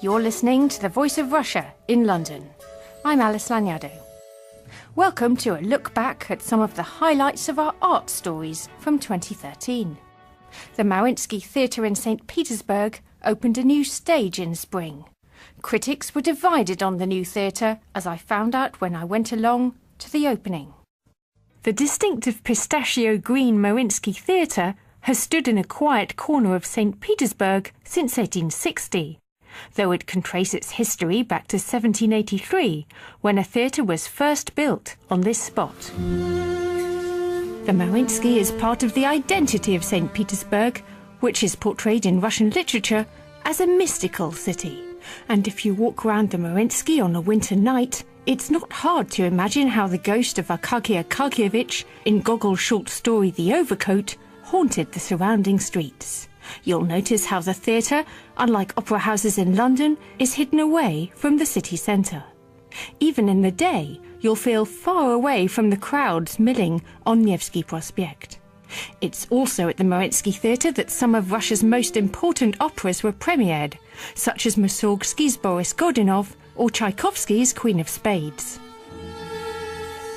You're listening to the Voice of Russia in London. I'm Alice Lagnado. Welcome to a look back at some of the highlights of our art stories from 2013. The Mariinsky Theatre in St Petersburg opened a new stage in spring. Critics were divided on the new theatre, as I found out when I went along to the opening. The distinctive pistachio green Mariinsky Theatre has stood in a quiet corner of St Petersburg since 1860. Though it can trace its history back to 1783, when a theatre was first built on this spot. The Mariinsky is part of the identity of St Petersburg, which is portrayed in Russian literature as a mystical city. And if you walk around the Mariinsky on a winter night, it's not hard to imagine how the ghost of Akaky Akakievich in Gogol's short story The Overcoat haunted the surrounding streets. You'll notice how the theatre, unlike opera houses in London, is hidden away from the city centre. Even in the day, you'll feel far away from the crowds milling on Nevsky Prospect. It's also at the Mariinsky Theatre that some of Russia's most important operas were premiered, such as Mussorgsky's Boris Godunov or Tchaikovsky's Queen of Spades.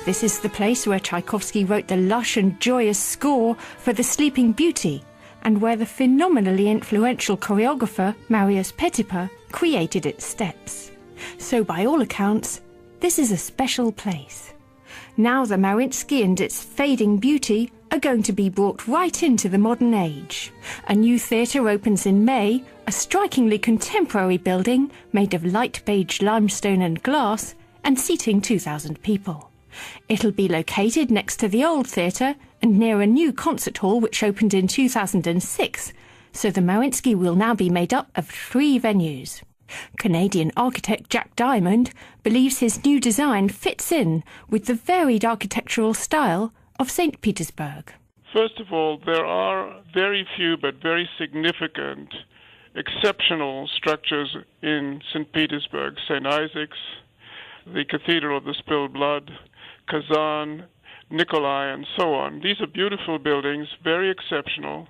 This is the place where Tchaikovsky wrote the lush and joyous score for The Sleeping Beauty, and where the phenomenally influential choreographer Marius Petipa created its steps. So by all accounts, this is a special place. Now the Mariinsky and its fading beauty are going to be brought right into the modern age. A new theatre opens in May, a strikingly contemporary building made of light beige limestone and glass and seating 2,000 people. It'll be located next to the old theatre and near a new concert hall which opened in 2006, so the Mariinsky will now be made up of 3 venues. Canadian architect Jack Diamond believes his new design fits in with the varied architectural style of St Petersburg. First of all, there are very few but very significant, exceptional structures in St Petersburg. St Isaac's, the Cathedral of the Spilled Blood, Kazan, Nikolai, and so on. These are beautiful buildings, very exceptional,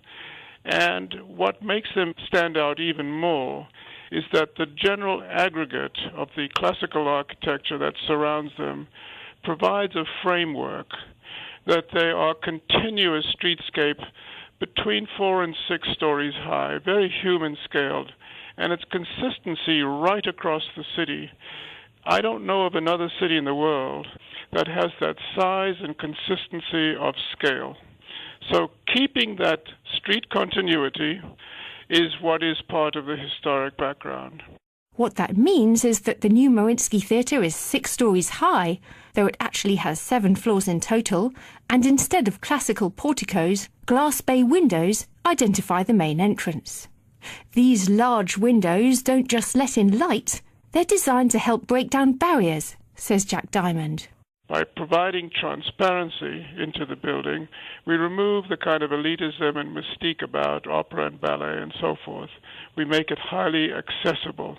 and what makes them stand out even more is that the general aggregate of the classical architecture that surrounds them provides a framework, that they are continuous streetscape between 4 and 6 stories high, very human-scaled, and its consistency right across the city. I don't know of another city in the world that has that size and consistency of scale. So keeping that street continuity is what is part of the historic background. What that means is that the new Mariinsky Theatre is 6 stories high, though it actually has 7 floors in total, and instead of classical porticos, glass bay windows identify the main entrance. These large windows don't just let in light, they're designed to help break down barriers, says Jack Diamond. By providing transparency into the building, we remove the kind of elitism and mystique about opera and ballet and so forth. We make it highly accessible.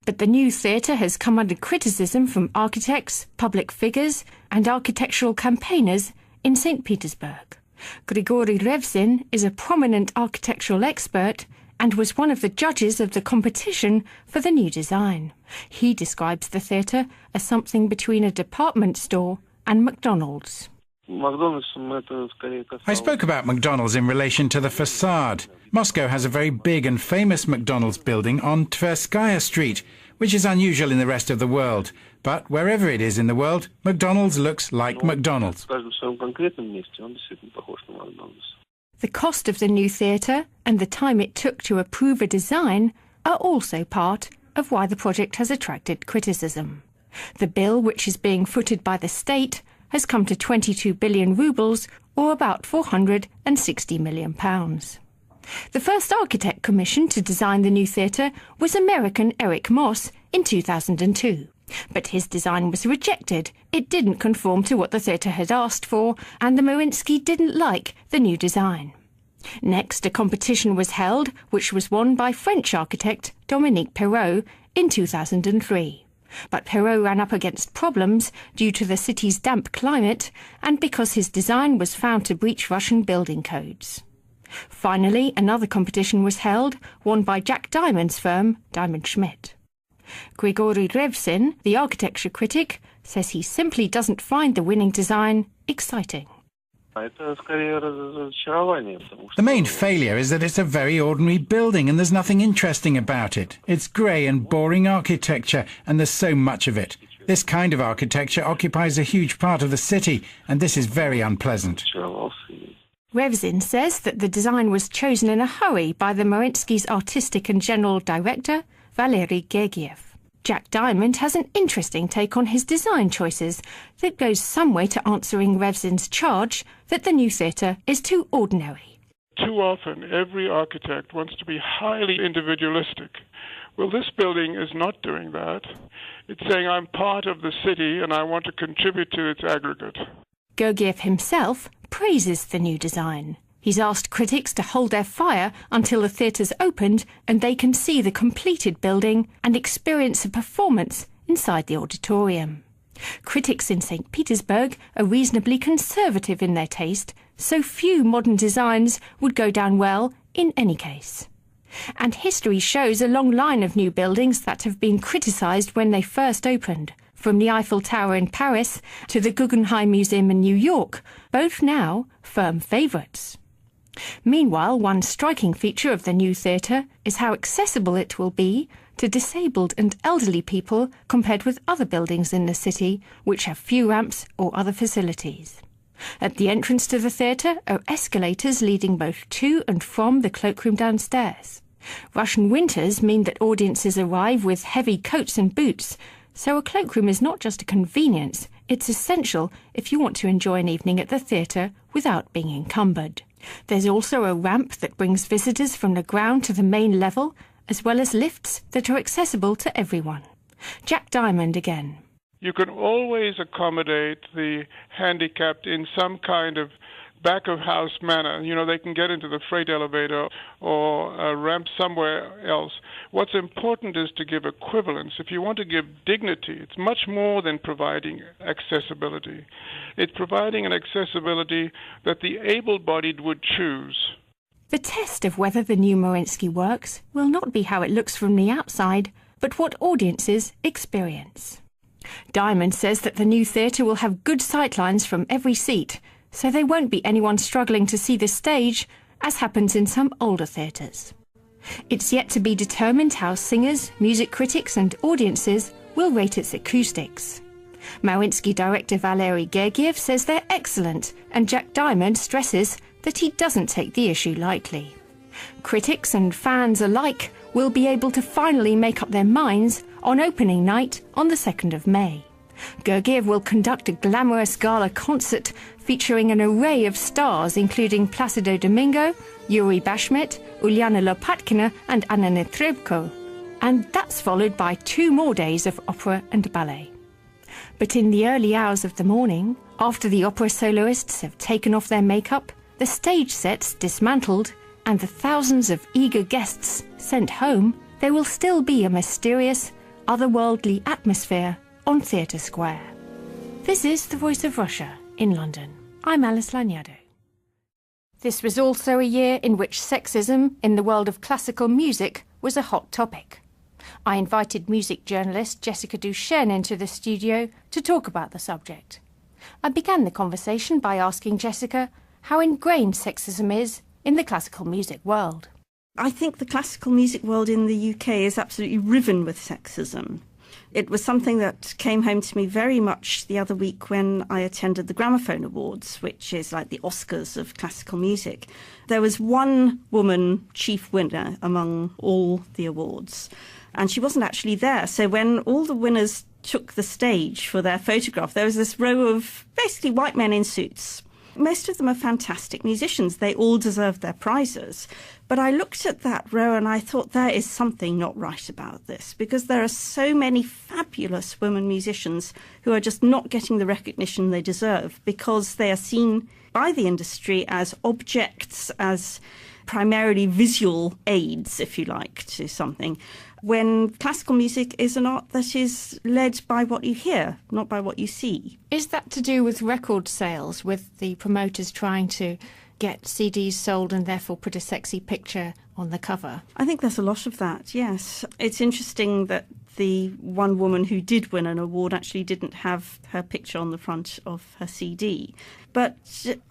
But the new theatre has come under criticism from architects, public figures and architectural campaigners in St Petersburg. Grigory Revzin is a prominent architectural expert and was one of the judges of the competition for the new design. He describes the theatre as something between a department store and McDonald's. I spoke about McDonald's in relation to the facade. Moscow has a very big and famous McDonald's building on Tverskaya Street, which is unusual in the rest of the world. But wherever it is in the world, McDonald's looks like McDonald's. The cost of the new theatre and the time it took to approve a design are also part of why the project has attracted criticism. The bill, which is being footed by the state, has come to 22 billion rubles, or about £460 million. The first architect commissioned to design the new theatre was American Eric Moss in 2002. But his design was rejected. It didn't conform to what the theatre had asked for, and the Mariinsky didn't like the new design. Next, a competition was held, which was won by French architect Dominique Perrault in 2003. But Perrault ran up against problems due to the city's damp climate and because his design was found to breach Russian building codes. Finally, another competition was held, won by Jack Diamond's firm, Diamond Schmidt. Grigory Revsin, the architecture critic, says he simply doesn't find the winning design exciting. The main failure is that it's a very ordinary building and there's nothing interesting about it. It's grey and boring architecture, and there's so much of it. This kind of architecture occupies a huge part of the city, and this is very unpleasant. Revsin says that the design was chosen in a hurry by the Mariinsky's artistic and general director, Valery Gergiev. Jack Diamond has an interesting take on his design choices that goes some way to answering Revsin's charge that the new theatre is too ordinary. Too often, every architect wants to be highly individualistic. Well, this building is not doing that. It's saying I'm part of the city and I want to contribute to its aggregate. Gergiev himself praises the new design. He's asked critics to hold their fire until the theatre's opened and they can see the completed building and experience a performance inside the auditorium. Critics in St Petersburg are reasonably conservative in their taste, so few modern designs would go down well in any case. And history shows a long line of new buildings that have been criticised when they first opened, from the Eiffel Tower in Paris to the Guggenheim Museum in New York, both now firm favourites. Meanwhile, one striking feature of the new theatre is how accessible it will be to disabled and elderly people compared with other buildings in the city which have few ramps or other facilities. At the entrance to the theatre are escalators leading both to and from the cloakroom downstairs. Russian winters mean that audiences arrive with heavy coats and boots, so a cloakroom is not just a convenience, it's essential if you want to enjoy an evening at the theatre without being encumbered. There's also a ramp that brings visitors from the ground to the main level, as well as lifts that are accessible to everyone. Jack Diamond again. You can always accommodate the handicapped in some kind of back-of-house manner. You know, they can get into the freight elevator or a ramp somewhere else. What's important is to give equivalence. If you want to give dignity, it's much more than providing accessibility. It's providing an accessibility that the able-bodied would choose. The test of whether the new Mariinsky works will not be how it looks from the outside, but what audiences experience. Diamond says that the new theatre will have good sightlines from every seat, so there won't be anyone struggling to see the stage, as happens in some older theatres. It's yet to be determined how singers, music critics and audiences will rate its acoustics. Mariinsky director Valery Gergiev says they're excellent, and Jack Diamond stresses that he doesn't take the issue lightly. Critics and fans alike will be able to finally make up their minds on opening night on the 2nd of May. Gergiev will conduct a glamorous gala concert featuring an array of stars including Placido Domingo, Yuri Bashmet, Uliana Lopatkina and Anna Netrebko. And that's followed by 2 more days of opera and ballet. But in the early hours of the morning, after the opera soloists have taken off their makeup, the stage sets dismantled, and the thousands of eager guests sent home, there will still be a mysterious, otherworldly atmosphere on Theatre Square. This is The Voice of Russia in London. I'm Alice Lagnado. This was also a year in which sexism in the world of classical music was a hot topic. I invited music journalist Jessica Duchesne into the studio to talk about the subject. I began the conversation by asking Jessica how ingrained sexism is in the classical music world. I think the classical music world in the UK is absolutely riven with sexism. It was something that came home to me very much the other week when I attended the Gramophone Awards, which is like the Oscars of classical music. There was one woman chief winner among all the awards, and she wasn't actually there. So when all the winners took the stage for their photograph, there was this row of basically white men in suits. Most of them are fantastic musicians. They all deserve their prizes. But I looked at that row and I thought there is something not right about this, because there are so many fabulous women musicians who are just not getting the recognition they deserve because they are seen by the industry as objects, as primarily visual aids, if you like, to something, when classical music is an art that is led by what you hear, not by what you see. Is that to do with record sales, with the promoters trying to get CDs sold and therefore put a sexy picture on the cover? I think there's a lot of that, yes. It's interesting that the one woman who did win an award actually didn't have her picture on the front of her CD. But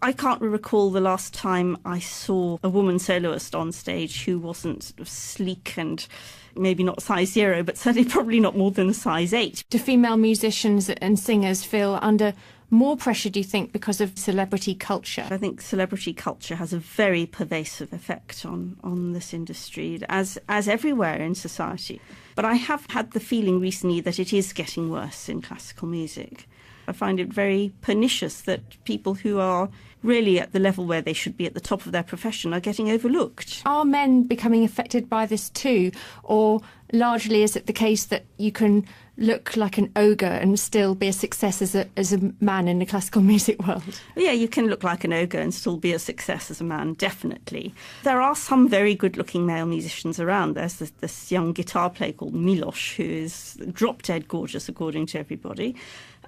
I can't recall the last time I saw a woman soloist on stage who wasn't sort of sleek and maybe not size 0, but certainly probably not more than a size 8. Do female musicians and singers feel under more pressure, do you think, because of celebrity culture? I think celebrity culture has a very pervasive effect on this industry, as everywhere in society. But I have had the feeling recently that it is getting worse in classical music. I find it very pernicious that people who are really at the level where they should be at the top of their profession are getting overlooked. Are men becoming affected by this too? Or largely is it the case that you can look like an ogre and still be a success as a man in the classical music world? Yeah, you can look like an ogre and still be a success as a man, definitely. There are some very good-looking male musicians around. There's this young guitar player called Milos, who is drop-dead gorgeous, according to everybody.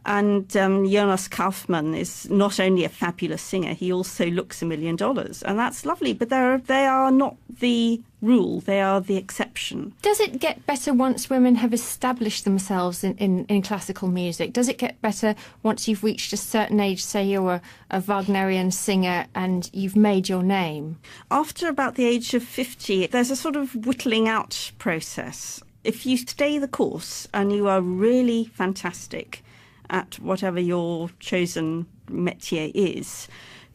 And Jonas Kaufmann is not only a fabulous singer, he also looks $1 million. And that's lovely, but they are not the rule, they are the exception. Does it get better once women have established themselves in classical music? Does it get better once you've reached a certain age, say you're a Wagnerian singer and you've made your name? After about the age of 50, there's a sort of whittling out process. If you stay the course and you are really fantastic at whatever your chosen métier is,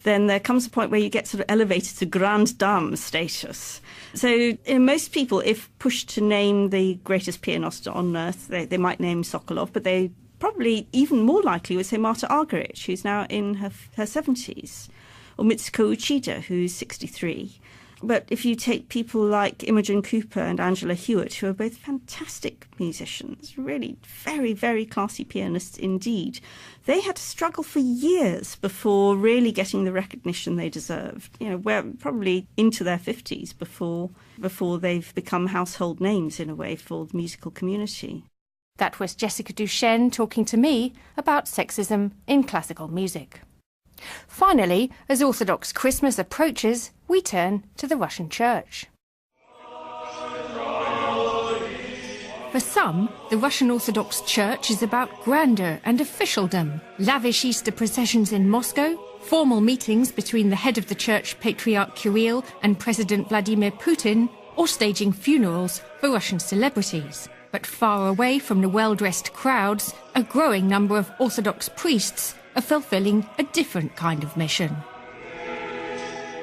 then there comes a point where you get sort of elevated to grande dame status. So most people, if pushed to name the greatest pianist on earth, they might name Sokolov, but they probably even more likely would say Marta Argerich, who's now in her 70s, or Mitsuko Uchida, who's 63. But if you take people like Imogen Cooper and Angela Hewitt, who are both fantastic musicians, really very, very classy pianists indeed, they had to struggle for years before really getting the recognition they deserved. You know, we're probably into their 50s before they've become household names in a way for the musical community. That was Jessica Duchesne talking to me about sexism in classical music. Finally, as Orthodox Christmas approaches, we turn to the Russian Church. For some, the Russian Orthodox Church is about grandeur and officialdom, lavish Easter processions in Moscow, formal meetings between the head of the church, Patriarch Kirill, and President Vladimir Putin, or staging funerals for Russian celebrities. But far away from the well-dressed crowds, a growing number of Orthodox priests are fulfilling a different kind of mission.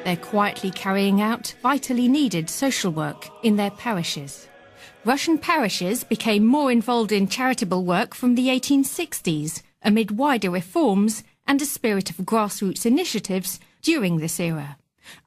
They're quietly carrying out vitally needed social work in their parishes. Russian parishes became more involved in charitable work from the 1860s, amid wider reforms and a spirit of grassroots initiatives during this era.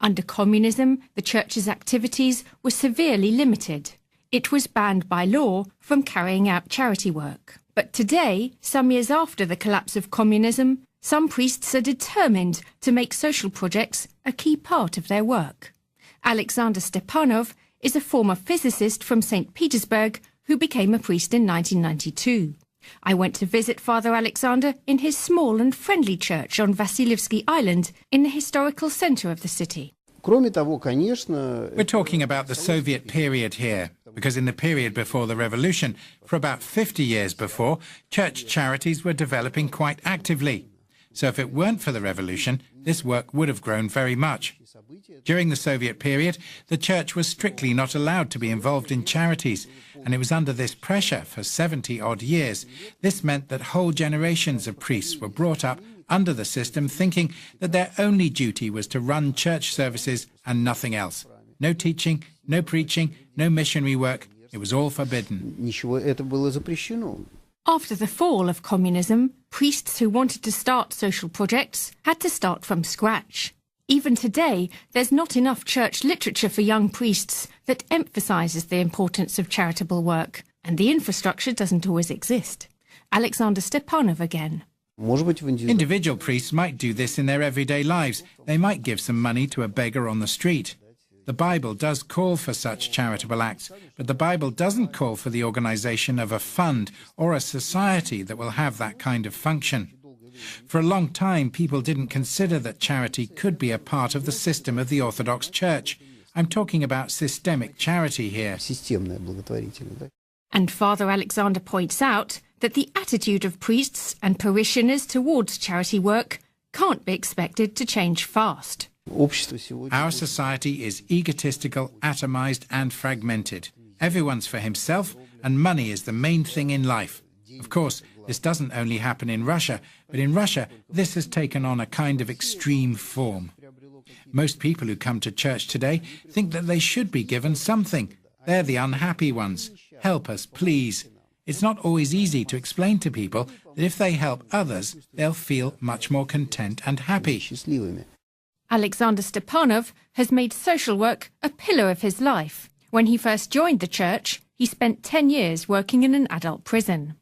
Under communism, the church's activities were severely limited. It was banned by law from carrying out charity work. But today, some years after the collapse of communism, some priests are determined to make social projects a key part of their work. Alexander Stepanov is a former physicist from St Petersburg who became a priest in 1992. I went to visit Father Alexander in his small and friendly church on Vasilyevsky Island in the historical centre of the city. We're talking about the Soviet period here, because in the period before the revolution, for about 50 years before, church charities were developing quite actively. So if it weren't for the revolution, this work would have grown very much. During the Soviet period, the church was strictly not allowed to be involved in charities, and it was under this pressure for 70-odd years. This meant that whole generations of priests were brought up under the system thinking that their only duty was to run church services and nothing else. No teaching, no preaching, no missionary work. It was all forbidden. After the fall of communism, priests who wanted to start social projects had to start from scratch. Even today, there's not enough church literature for young priests that emphasises the importance of charitable work, and the infrastructure doesn't always exist. Alexander Stepanov again. Individual priests might do this in their everyday lives. They might give some money to a beggar on the street. The Bible does call for such charitable acts, but the Bible doesn't call for the organisation of a fund or a society that will have that kind of function. For a long time, people didn't consider that charity could be a part of the system of the Orthodox Church. I'm talking about systemic charity here. And Father Alexander points out that the attitude of priests and parishioners towards charity work can't be expected to change fast. Our society is egotistical, atomized and fragmented. Everyone's for himself, and money is the main thing in life. Of course, this doesn't only happen in Russia, but in Russia this has taken on a kind of extreme form. Most people who come to church today think that they should be given something. They're the unhappy ones. Help us, please. It's not always easy to explain to people that if they help others, they'll feel much more content and happy. Alexander Stepanov has made social work a pillar of his life. When he first joined the church, he spent 10 years working in an adult prison.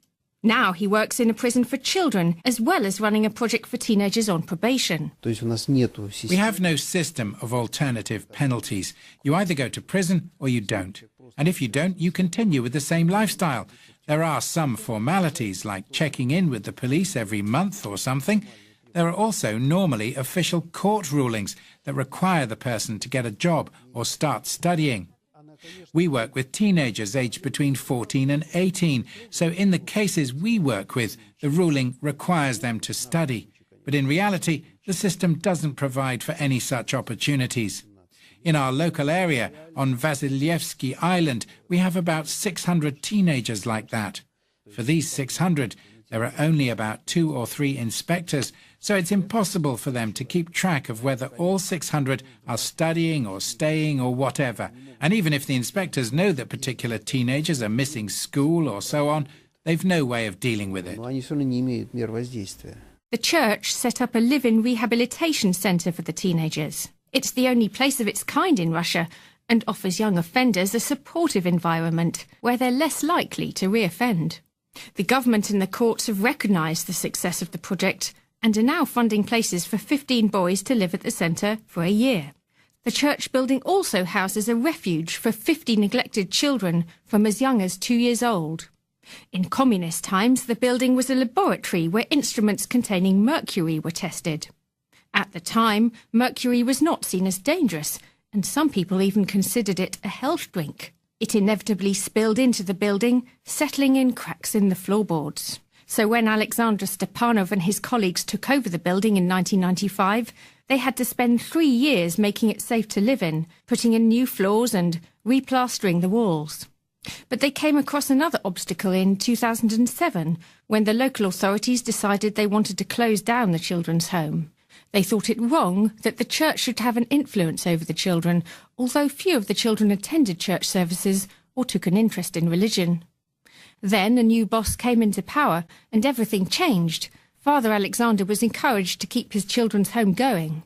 Now he works in a prison for children, as well as running a project for teenagers on probation. We have no system of alternative penalties. You either go to prison or you don't. And if you don't, you continue with the same lifestyle. There are some formalities, like checking in with the police every month or something. There are also normally official court rulings that require the person to get a job or start studying. We work with teenagers aged between 14 and 18, so in the cases we work with, the ruling requires them to study. But in reality, the system doesn't provide for any such opportunities. In our local area, on Vasilyevsky Island, we have about 600 teenagers like that. For these 600, there are only about 2 or 3 inspectors, so it's impossible for them to keep track of whether all 600 are studying or staying or whatever. And even if the inspectors know that particular teenagers are missing school or so on, they've no way of dealing with it. The church set up a live-in rehabilitation centre for the teenagers. It's the only place of its kind in Russia and offers young offenders a supportive environment where they're less likely to reoffend. The government and the courts have recognised the success of the project and are now funding places for 15 boys to live at the centre for a year. The church building also houses a refuge for 50 neglected children from as young as 2 years old. In communist times, the building was a laboratory where instruments containing mercury were tested. At the time, mercury was not seen as dangerous, and some people even considered it a health drink. It inevitably spilled into the building, settling in cracks in the floorboards. So when Alexander Stepanov and his colleagues took over the building in 1995, they had to spend 3 years making it safe to live in, putting in new floors and replastering the walls. But they came across another obstacle in 2007, when the local authorities decided they wanted to close down the children's home. They thought it wrong that the church should have an influence over the children, although few of the children attended church services or took an interest in religion. Then a new boss came into power and everything changed. Father Alexander was encouraged to keep his children's home going.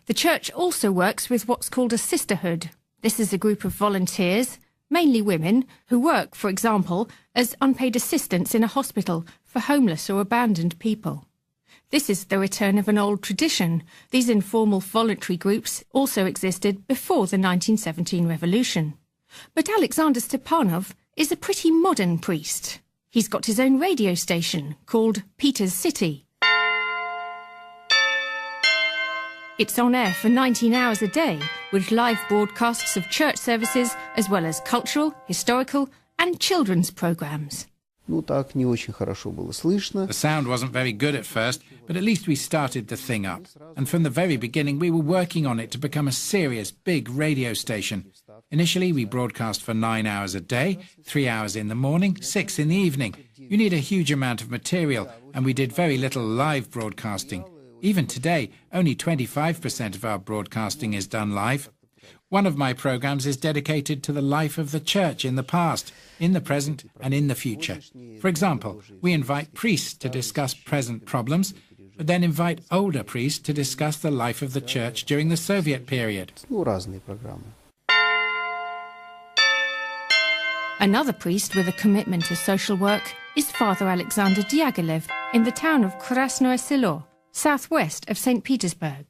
The church also works with what's called a sisterhood. This is a group of volunteers, mainly women, who work, for example, as unpaid assistants in a hospital for homeless or abandoned people. This is the return of an old tradition. These informal voluntary groups also existed before the 1917 revolution. But Alexander Stepanov is a pretty modern priest. He's got his own radio station called Peter's City. It's on air for 19 hours a day, with live broadcasts of church services as well as cultural, historical and children's programmes. The sound wasn't very good at first, but at least we started the thing up. And from the very beginning, we were working on it to become a serious, big radio station. Initially, we broadcast for 9 hours a day, 3 hours in the morning, 6 in the evening. You need a huge amount of material, and we did very little live broadcasting. Even today, only 25% of our broadcasting is done live. One of my programs is dedicated to the life of the church in the past, in the present and in the future. For example, we invite priests to discuss present problems, but then invite older priests to discuss the life of the church during the Soviet period. Another priest with a commitment to social work is Father Alexander Diaghilev in the town of Krasnoye Selo, southwest of St Petersburg.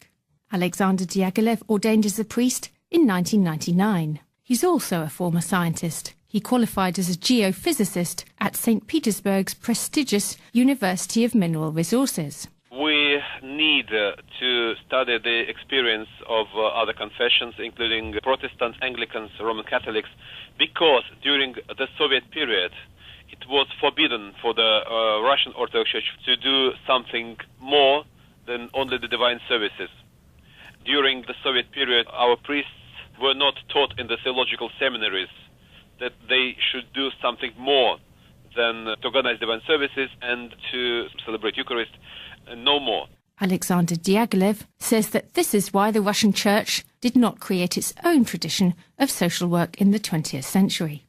Alexander Diaghilev ordained as a priest in 1999. He's also a former scientist. He qualified as a geophysicist at St Petersburg's prestigious University of Mineral Resources. We need to study the experience of other confessions, including Protestants, Anglicans, Roman Catholics, because during the Soviet period, it was forbidden for the Russian Orthodox Church to do something more than only the divine services. During the Soviet period, our priests were not taught in the theological seminaries that they should do something more than to organize divine services and to celebrate Eucharist, and no more. Alexander Diaghilev says that this is why the Russian Church did not create its own tradition of social work in the 20th century.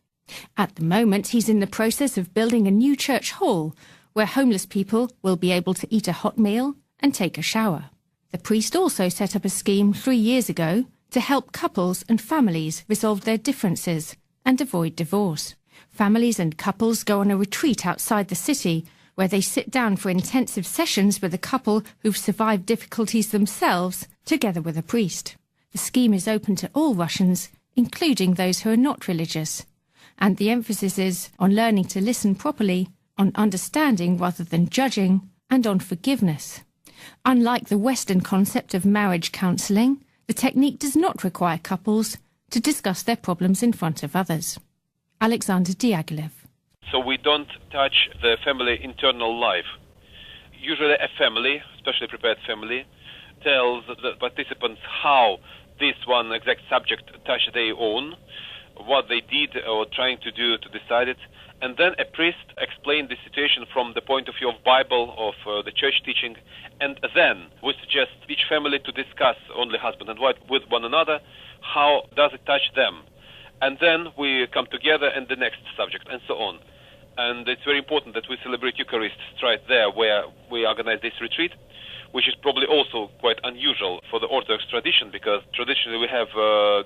At the moment, he's in the process of building a new church hall where homeless people will be able to eat a hot meal and take a shower. The priest also set up a scheme 3 years ago to help couples and families resolve their differences and avoid divorce. Families and couples go on a retreat outside the city where they sit down for intensive sessions with a couple who've survived difficulties themselves, together with a priest. The scheme is open to all Russians, including those who are not religious. And the emphasis is on learning to listen properly, on understanding rather than judging, and on forgiveness. Unlike the Western concept of marriage counselling, the technique does not require couples to discuss their problems in front of others. Alexander Diaghilev. So we don't touch the family internal life. Usually a family, especially prepared family, tells the participants how this one exact subject touched their own, what they did or trying to do to decide it, and then a priest explained the situation from the point of view of Bible, of the church teaching, and then we suggest each family to discuss, only husband and wife, with one another, how does it touch them. And then we come together and the next subject, and so on. And it's very important that we celebrate Eucharist right there where we organize this retreat, which is probably also quite unusual for the Orthodox tradition, because traditionally we have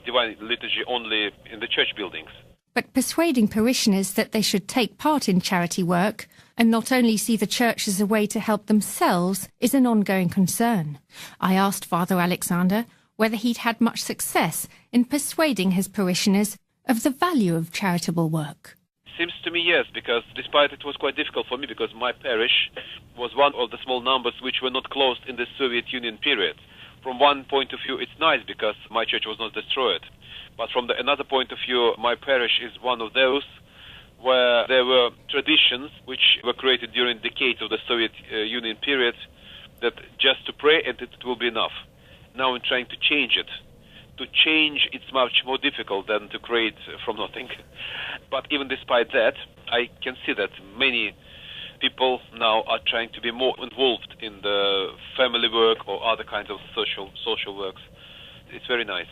divine liturgy only in the church buildings. But persuading parishioners that they should take part in charity work and not only see the church as a way to help themselves is an ongoing concern. I asked Father Alexander whether he'd had much success in persuading his parishioners of the value of charitable work. Seems to me yes, because despite it was quite difficult for me, because my parish was one of the small numbers which were not closed in the Soviet Union period. From one point of view, it's nice because my church was not destroyed. But from another point of view, my parish is one of those where there were traditions which were created during decades of the Soviet Union period that just to pray and it will be enough. Now I'm trying to change it. To change, it's much more difficult than to create from nothing. But even despite that, I can see that many people now are trying to be more involved in the family work or other kinds of social works. It's very nice.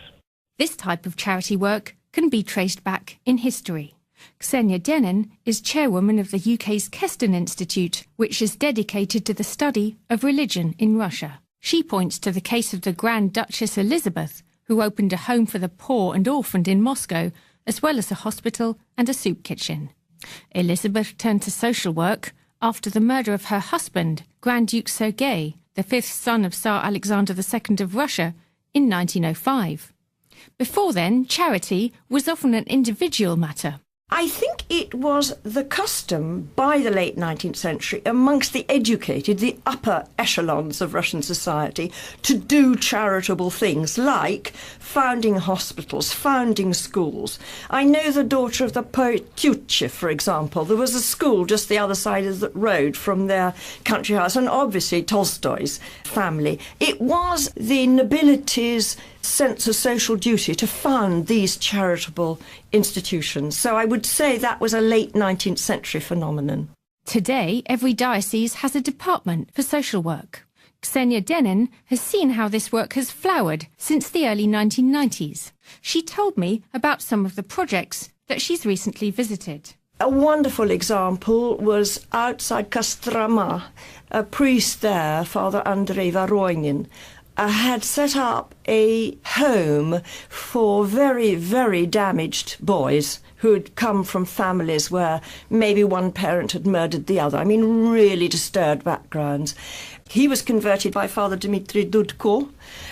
This type of charity work can be traced back in history. Ksenia Denin is chairwoman of the UK's Keston Institute, which is dedicated to the study of religion in Russia. She points to the case of the Grand Duchess Elizabeth, who opened a home for the poor and orphaned in Moscow, as well as a hospital and a soup kitchen. Elizabeth turned to social work after the murder of her husband, Grand Duke Sergei, the fifth son of Tsar Alexander II of Russia, in 1905. Before then, charity was often an individual matter. I think it was the custom by the late 19th century amongst the educated, the upper echelons of Russian society, to do charitable things like founding hospitals, founding schools. I know the daughter of the poet Tyutchev, for example. There was a school just the other side of the road from their country house, and obviously Tolstoy's family. It was the nobility's sense of social duty to fund these charitable institutions. So I would say that was a late 19th century phenomenon. Today, every diocese has a department for social work. Ksenia Denin has seen how this work has flowered since the early 1990s. She told me about some of the projects that she's recently visited. A wonderful example was outside Kostroma. A priest there, Father Andrei Voronin, had set up a home for very, very damaged boys who had come from families where maybe one parent had murdered the other. I mean, really disturbed backgrounds. He was converted by Father Dmitry Dudko,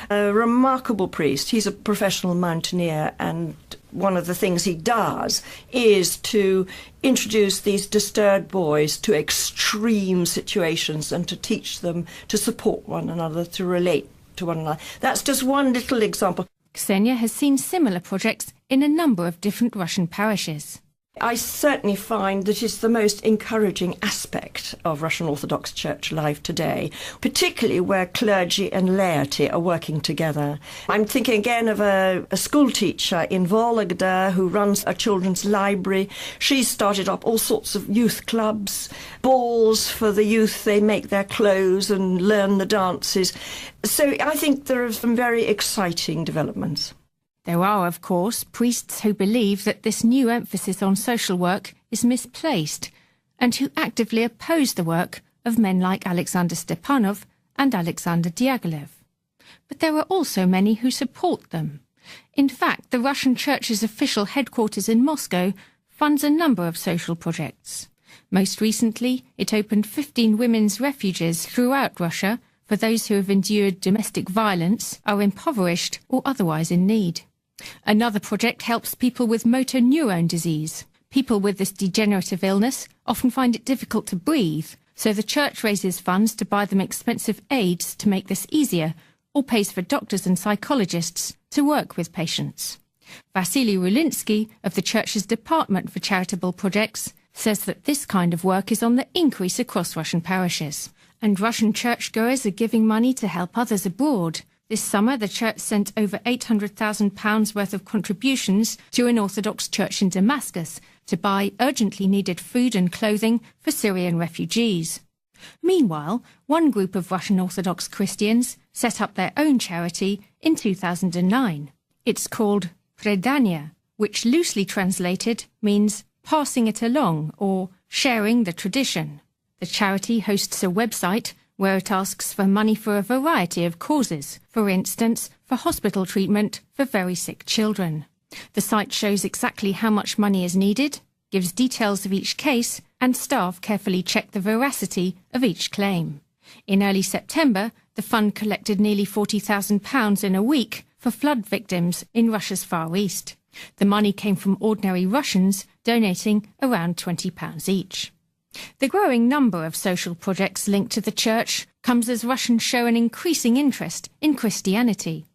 a remarkable priest. He's a professional mountaineer and One of the things he does is to introduce these disturbed boys to extreme situations and to teach them to support one another, to relate to one another. That's just one little example. Ksenia has seen similar projects in a number of different Russian parishes. I certainly find that it's the most encouraging aspect of Russian Orthodox Church life today, particularly where clergy and laity are working together. I'm thinking again of a school teacher in Vologda who runs a children's library. She started up all sorts of youth clubs, balls for the youth. They make their clothes and learn the dances. So I think there are some very exciting developments. There are, of course, priests who believe that this new emphasis on social work is misplaced and who actively oppose the work of men like Alexander Stepanov and Alexander Diaghilev. But there are also many who support them. In fact, the Russian Church's official headquarters in Moscow funds a number of social projects. Most recently, it opened 15 women's refuges throughout Russia for those who have endured domestic violence, are impoverished or otherwise in need. Another project helps people with motor neurone disease. People with this degenerative illness often find it difficult to breathe, so the church raises funds to buy them expensive aids to make this easier, or pays for doctors and psychologists to work with patients. Vasily Rulinsky of the church's Department for Charitable Projects says that this kind of work is on the increase across Russian parishes. And Russian churchgoers are giving money to help others abroad. This summer, the church sent over £800,000 worth of contributions to an Orthodox church in Damascus to buy urgently needed food and clothing for Syrian refugees. Meanwhile, one group of Russian Orthodox Christians set up their own charity in 2009. It's called Predania, which loosely translated means passing it along or sharing the tradition. The charity hosts a website where it asks for money for a variety of causes, for instance, for hospital treatment for very sick children. The site shows exactly how much money is needed, gives details of each case, and staff carefully check the veracity of each claim. In early September, the fund collected nearly £40,000 in a week for flood victims in Russia's Far East. The money came from ordinary Russians donating around £20 each. The growing number of social projects linked to the church comes as Russians show an increasing interest in Christianity.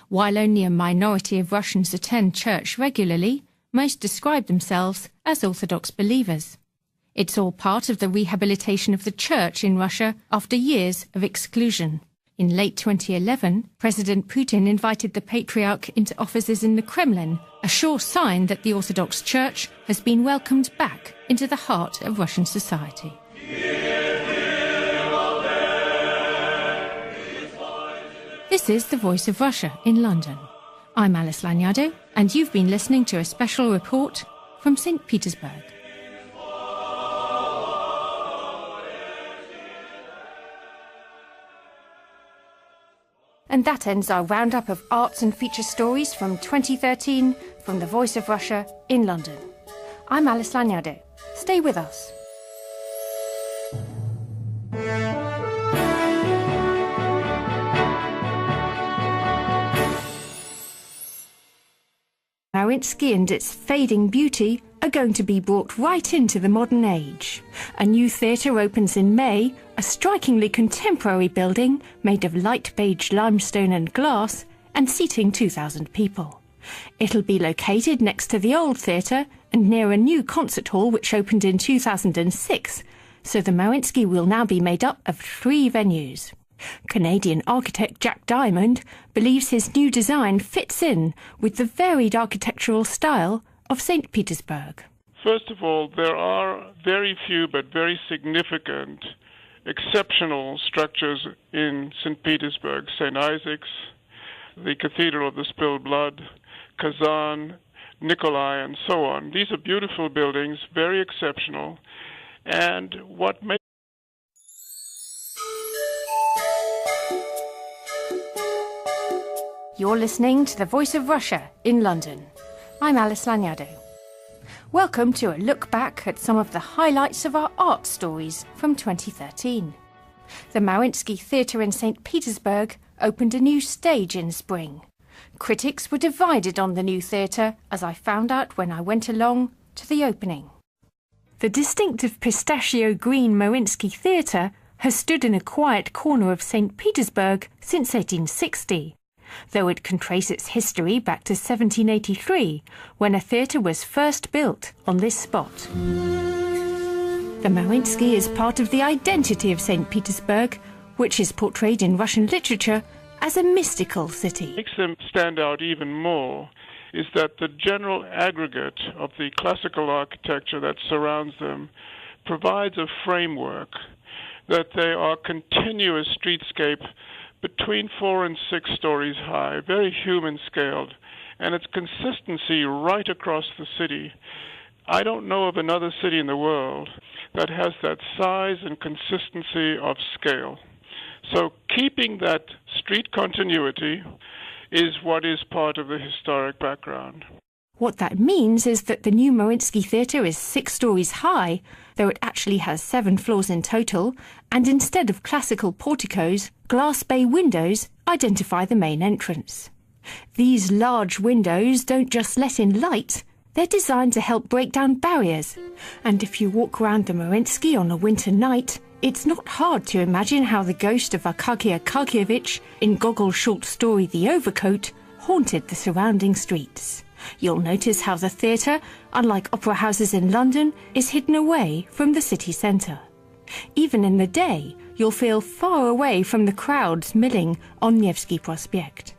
While only a minority of Russians attend church regularly, most describe themselves as Orthodox believers. It's all part of the rehabilitation of the church in Russia after years of exclusion. In late 2011, President Putin invited the Patriarch into offices in the Kremlin, a sure sign that the Orthodox Church has been welcomed back into the heart of Russian society. This is the Voice of Russia in London. I'm Alice Lagnado, and you've been listening to a special report from St Petersburg. And that ends our roundup of arts and feature stories from 2013 from the Voice of Russia in London. I'm Alice Lagnado. Stay with us. Iinsky and its fading beauty are going to be brought right into the modern age. A new theatre opens in May, a strikingly contemporary building made of light beige limestone and glass and seating 2,000 people. It'll be located next to the old theatre and near a new concert hall which opened in 2006, so the Iinsky will now be made up of 3 venues. Canadian architect Jack Diamond believes his new design fits in with the varied architectural style of St Petersburg. First of all, there are very few but very significant, exceptional structures in St Petersburg. St Isaac's, the Cathedral of the Spilled Blood, Kazan, Nikolai, and so on. These are beautiful buildings, very exceptional. And what makes You're listening to the Voice of Russia in London. I'm Alice Lagnado. Welcome to a look back at some of the highlights of our art stories from 2013. The Iinsky Theatre in St Petersburg opened a new stage in spring. Critics were divided on the new theatre, as I found out when I went along to the opening. The distinctive pistachio green Mariinsky Theatre has stood in a quiet corner of St Petersburg since 1860, though it can trace its history back to 1783, when a theatre was first built on this spot. The Mariinsky is part of the identity of St Petersburg, which is portrayed in Russian literature as a mystical city. What makes them stand out even more is that the general aggregate of the classical architecture that surrounds them provides a framework, that they are continuous streetscape between 4 and 6 stories high, very human-scaled, and its consistency right across the city. I don't know of another city in the world that has that size and consistency of scale. So keeping that street continuity is what is part of the historic background. What that means is that the new Mariinsky Theatre is 6 stories high, though it actually has 7 floors in total, and instead of classical porticos, glass bay windows identify the main entrance. These large windows don't just let in light, they're designed to help break down barriers. And if you walk around the Mariinsky on a winter night, it's not hard to imagine how the ghost of Akaky Akakievich in Gogol's short story The Overcoat haunted the surrounding streets. You'll notice how the theatre, unlike opera houses in London, is hidden away from the city centre. Even in the day, you'll feel far away from the crowds milling on Nevsky Prospect.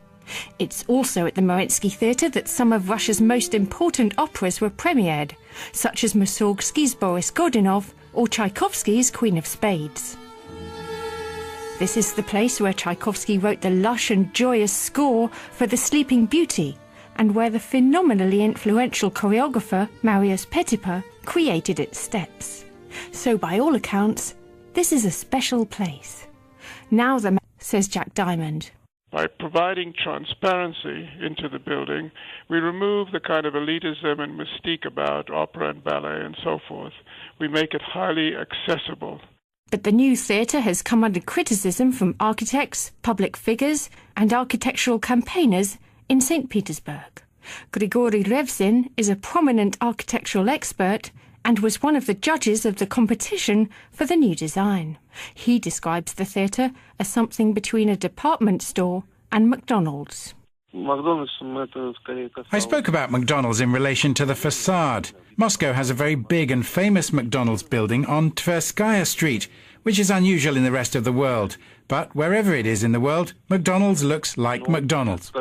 It's also at the Mariinsky Theatre that some of Russia's most important operas were premiered, such as Mussorgsky's Boris Godunov or Tchaikovsky's Queen of Spades. This is the place where Tchaikovsky wrote the lush and joyous score for The Sleeping Beauty, and where the phenomenally influential choreographer Marius Petipa created its steps. So by all accounts, this is a special place. Now says Jack Diamond. By providing transparency into the building, we remove the kind of elitism and mystique about opera and ballet and so forth. We make it highly accessible. But the new theatre has come under criticism from architects, public figures and architectural campaigners in St Petersburg. Grigory Revzin is a prominent architectural expert and was one of the judges of the competition for the new design. He describes the theatre as something between a department store and McDonald's. I spoke about McDonald's in relation to the facade. Moscow has a very big and famous McDonald's building on Tverskaya Street, which is unusual in the rest of the world. But wherever it is in the world, McDonald's looks like McDonald's.